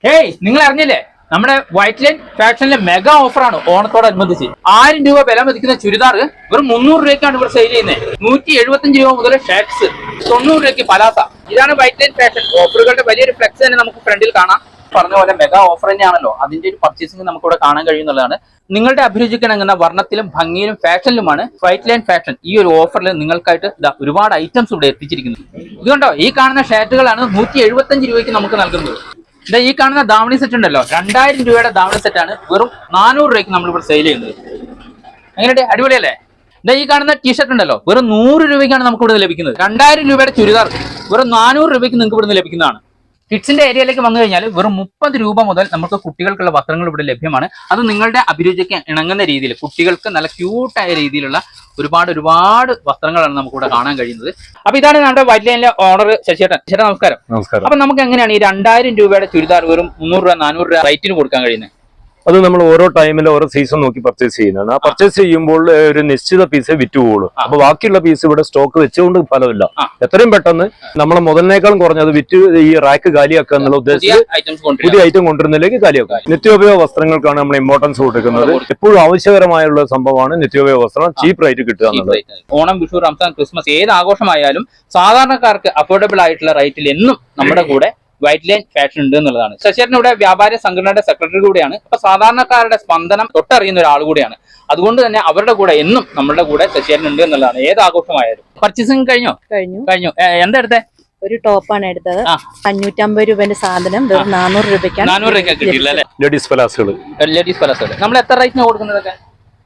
Hey, നിങ്ങൾ അറിഞ്ഞില്ലേ നമ്മുടെ വൈറ്റ് ലൈൻ ഫാഷനിലെ മെഗാ ഓഫറാണ് ഓണത്തോടനുബന്ധിച്ച്. 1000 രൂപ വില മതിക്കുന്ന ചുരിദാർ വെറും 300 രൂപയ്ക്കാണ് ഇവിടെ സെയിൽ ചെയ്യുന്നത്. 175 രൂപ മുതൽ ഷർട്ട്സ്, 90 രൂപയ്ക്ക് പലാസ. ഇതാണ് വൈറ്റ് ലൈൻ ഫാഷൻ. ഓഫറുകളുടെ വലിയൊരു ഫ്ലെക്സ് തന്നെ നമുക്ക് ഫ്രണ്ടിൽ കാണാം. പറഞ്ഞ പോലെ മെഗാ ഓഫർ തന്നെയാണല്ലോ, അതിന്റെ ഒരു പർച്ചേസിംഗ് നമുക്ക് ഇവിടെ കാണാൻ കഴിയുന്നതാണ്. നിങ്ങളുടെ അഭിരുചിക്കിണങ്ങുന്ന വർണ്ണത്തിലും ഭംഗിയിലും ഫാഷനിലുമാണ് വൈറ്റ് ലൈൻ ഫാഷൻ ഈ ഒരു ഓഫറിൽ നിങ്ങൾക്കായിട്ട് ഒരുപാട് ഐറ്റംസ് ഇവിടെ എത്തിച്ചിരിക്കുന്നത്. ഇതുകൊണ്ടോ ഈ കാണുന്ന ഷർട്ടുകളാണ് 175 രൂപയ്ക്ക് നമുക്ക് നൽകുന്നത്. ഈ കാണുന്ന ദാവണി സെറ്റ് ഉണ്ടല്ലോ, 2000 രൂപയുടെ ദാവണി സെറ്റാണ് വെറും 400 രൂപയ്ക്ക് നമ്മളിവിടെ സെയിൽ ചെയ്യുന്നത്. എങ്ങനെയുണ്ട്? അടിപൊളിയല്ലേ? ഈ കാണുന്ന ടീഷർട്ട് ഉണ്ടല്ലോ, വെറും 100 രൂപയ്ക്കാണ് നമുക്ക് ഇവിടെ ലഭിക്കുന്നത്. 2000 രൂപയുടെ ചുരിദാർ വെറും 400 രൂപയ്ക്ക് നിങ്ങൾക്ക് ഇവിടുന്ന് ലഭിക്കുന്നതാണ്. കിഡ്സിന്റെ ഏരിയയിലേക്ക് വന്നു കഴിഞ്ഞാൽ വെറും 30 രൂപ മുതൽ നമുക്ക് കുട്ടികൾക്കുള്ള വസ്ത്രങ്ങൾ ഇവിടെ ലഭ്യമാണ്. അത് നിങ്ങളുടെ അഭിരുചിക്ക് ഇണങ്ങുന്ന രീതിയിൽ കുട്ടികൾക്ക് നല്ല ക്യൂട്ടായ രീതിയിലുള്ള ഒരുപാട് വസ്ത്രങ്ങളാണ് നമുക്ക് ഇവിടെ കാണാൻ കഴിയുന്നത്. അപ്പൊ ഇതാണ് നമ്മുടെ വൈറ്റ് ലൈനിലെ ഓണർ ശശിയേട്ടൻ. ചേട്ടാ നമസ്കാരം. അപ്പൊ നമുക്ക് എങ്ങനെയാണ് ഈ 2000 രൂപയുടെ ചുരിദാർ വെറും 300 രൂപ 400 രൂപ റേറ്റിന് കൊടുക്കാൻ കഴിയുന്നത്? അത് നമ്മൾ ഓരോ ടൈമിൽ ഓരോ സീസൺ നോക്കി പർച്ചേസ് ചെയ്യുന്നതാണ്. ആ പർച്ചേസ് ചെയ്യുമ്പോൾ ഒരു നിശ്ചിത പീസ് വിറ്റ് പോകുള്ളൂ. അപ്പൊ ബാക്കിയുള്ള പീസ് ഇവിടെ സ്റ്റോക്ക് വെച്ചുകൊണ്ട് ഫലമില്ല. എത്രയും പെട്ടെന്ന് നമ്മളെ മുതലിനേക്കാളും കുറഞ്ഞത് വിറ്റ് ഈ റാക്ക് കാലിയാക്കുക എന്നുള്ള ഉദ്ദേശത്തിൽ പുതിയ ഐറ്റം കൊണ്ടുവരുന്നതിലേക്ക് കാലിയാക്കുക. നിത്യോപയോഗ വസ്ത്രങ്ങൾക്കാണ് നമ്മൾ ഇമ്പോർട്ടൻസ് കൊടുക്കുന്നത്. എപ്പോഴും ആവശ്യകരമായുള്ള സംഭവമാണ് നിത്യോപയോഗ വസ്ത്രം ചീപ്പ് റേറ്റ് കിട്ടുക എന്നുള്ളത്. ഓണം, വിഷു, റംസാൻ, ക്രിസ്മസ് ഏത് ആഘോഷമായാലും സാധാരണക്കാർക്ക് അഫോർഡബിൾ ആയിട്ടുള്ള റേറ്റിൽ എന്നും നമ്മുടെ കൂടെ വൈറ്റ് ലൈൻ ഫാഷൻ ഉണ്ട് എന്നുള്ളതാണ്. ശശിയേട്ടൻ ഇവിടെ വ്യാപാര സംഘടനയുടെ സെക്രട്ടറി കൂടിയാണ്. അപ്പൊ സാധാരണക്കാരുടെ സ്പന്ദനം തൊട്ടറിയുന്ന ഒരാൾ കൂടിയാണ്. അതുകൊണ്ട് തന്നെ അവരുടെ കൂടെ എന്നും നമ്മുടെ കൂടെ ശശിയേട്ടൻ ഉണ്ട് എന്നുള്ളതാണ്. ഏത് ആഘോഷമായാലും. പർച്ചേസിംഗ് കഴിഞ്ഞു. എന്താ എടുത്തേ? ഒരു ടോപ്പാണ് എടുത്തത്. 550 രൂപന്റെ സാധനം വെറും 400 രൂപയ്ക്കാണ്. 400 രൂപയ്ക്ക് കിട്ടിയില്ല അല്ലെ? ലേഡീസ് പലാസുകൾ നമ്മൾ എത്ര റേറ്റിന് കൊടുക്കുന്നതൊക്കെ?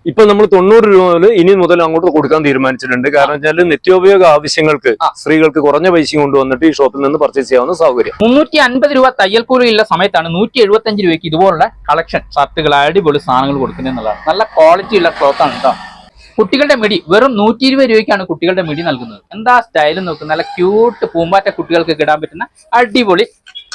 ഇപ്പൊ നമ്മൾ 90 രൂപ മുതൽ ഇനി മുതൽ അങ്ങോട്ട് കൊടുക്കാൻ തീരുമാനിച്ചിട്ടുണ്ട്. കാരണം വെച്ചാൽ നിത്യോപയോഗ ആവശ്യങ്ങൾക്ക് സ്ത്രീകൾക്ക് കുറഞ്ഞ പൈസ കൊണ്ടുവന്നിട്ട് ഈ ഷോപ്പിൽ നിന്ന് പർച്ചേസ് ചെയ്യാവുന്ന സൗകര്യം. 350 രൂപ തയ്യൽ കൂലിയുള്ള സമയത്താണ് 175 രൂപയ്ക്ക് ഇതുപോലുള്ള കളക്ഷൻ ഷർട്ടുകൾ, അടിപൊളി സാധനങ്ങൾ കൊടുക്കുന്നത് എന്നുള്ളതാണ്. നല്ല ക്വാളിറ്റി ഉള്ള ക്ലോത്ത് ആണ് കേട്ടോ. കുട്ടികളുടെ മിടി വെറും 120 രൂപയ്ക്കാണ് കുട്ടികളുടെ മിടി നൽകുന്നത്. എന്താ സ്റ്റൈലും നോക്കുന്നത്, നല്ല ക്യൂട്ട് പൂമ്പാറ്റ കുട്ടികൾക്ക് ഇടാൻ പറ്റുന്ന അടിപൊളി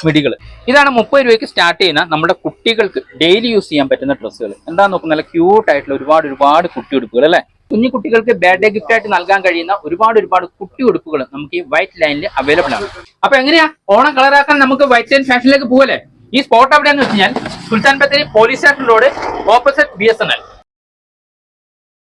മിടികൾ. ഇതാണ് 30 രൂപയ്ക്ക് സ്റ്റാർട്ട് ചെയ്യുന്ന നമ്മുടെ കുട്ടികൾക്ക് ഡെയിലി യൂസ് ചെയ്യാൻ പറ്റുന്ന ഡ്രസ്സുകൾ. എന്താ നോക്കുന്നത്, നല്ല ക്യൂട്ട് ആയിട്ടുള്ള ഒരുപാട് കുട്ടി ഉടുപ്പുകൾ അല്ലെ. കുഞ്ഞു കുട്ടികൾക്ക് ബർത്ത്ഡേ ഗിഫ്റ്റ് ആയിട്ട് നൽകാൻ കഴിയുന്ന ഒരുപാട് കുട്ടി ഉടുപ്പുകൾ നമുക്ക് ഈ വൈറ്റ് ലൈനിൽ അവൈലബിൾ ആണ്. അപ്പൊ എങ്ങനെയാ ഓണം കളറാക്കാൻ നമുക്ക് വൈറ്റ് ലൈൻ ഫാഷനിലേക്ക് പോകല്ലേ? ഈ സ്പോട്ട് എവിടെയാന്ന് വെച്ച് കഴിഞ്ഞാൽ Sultan Bathery police station road opposite BSNL.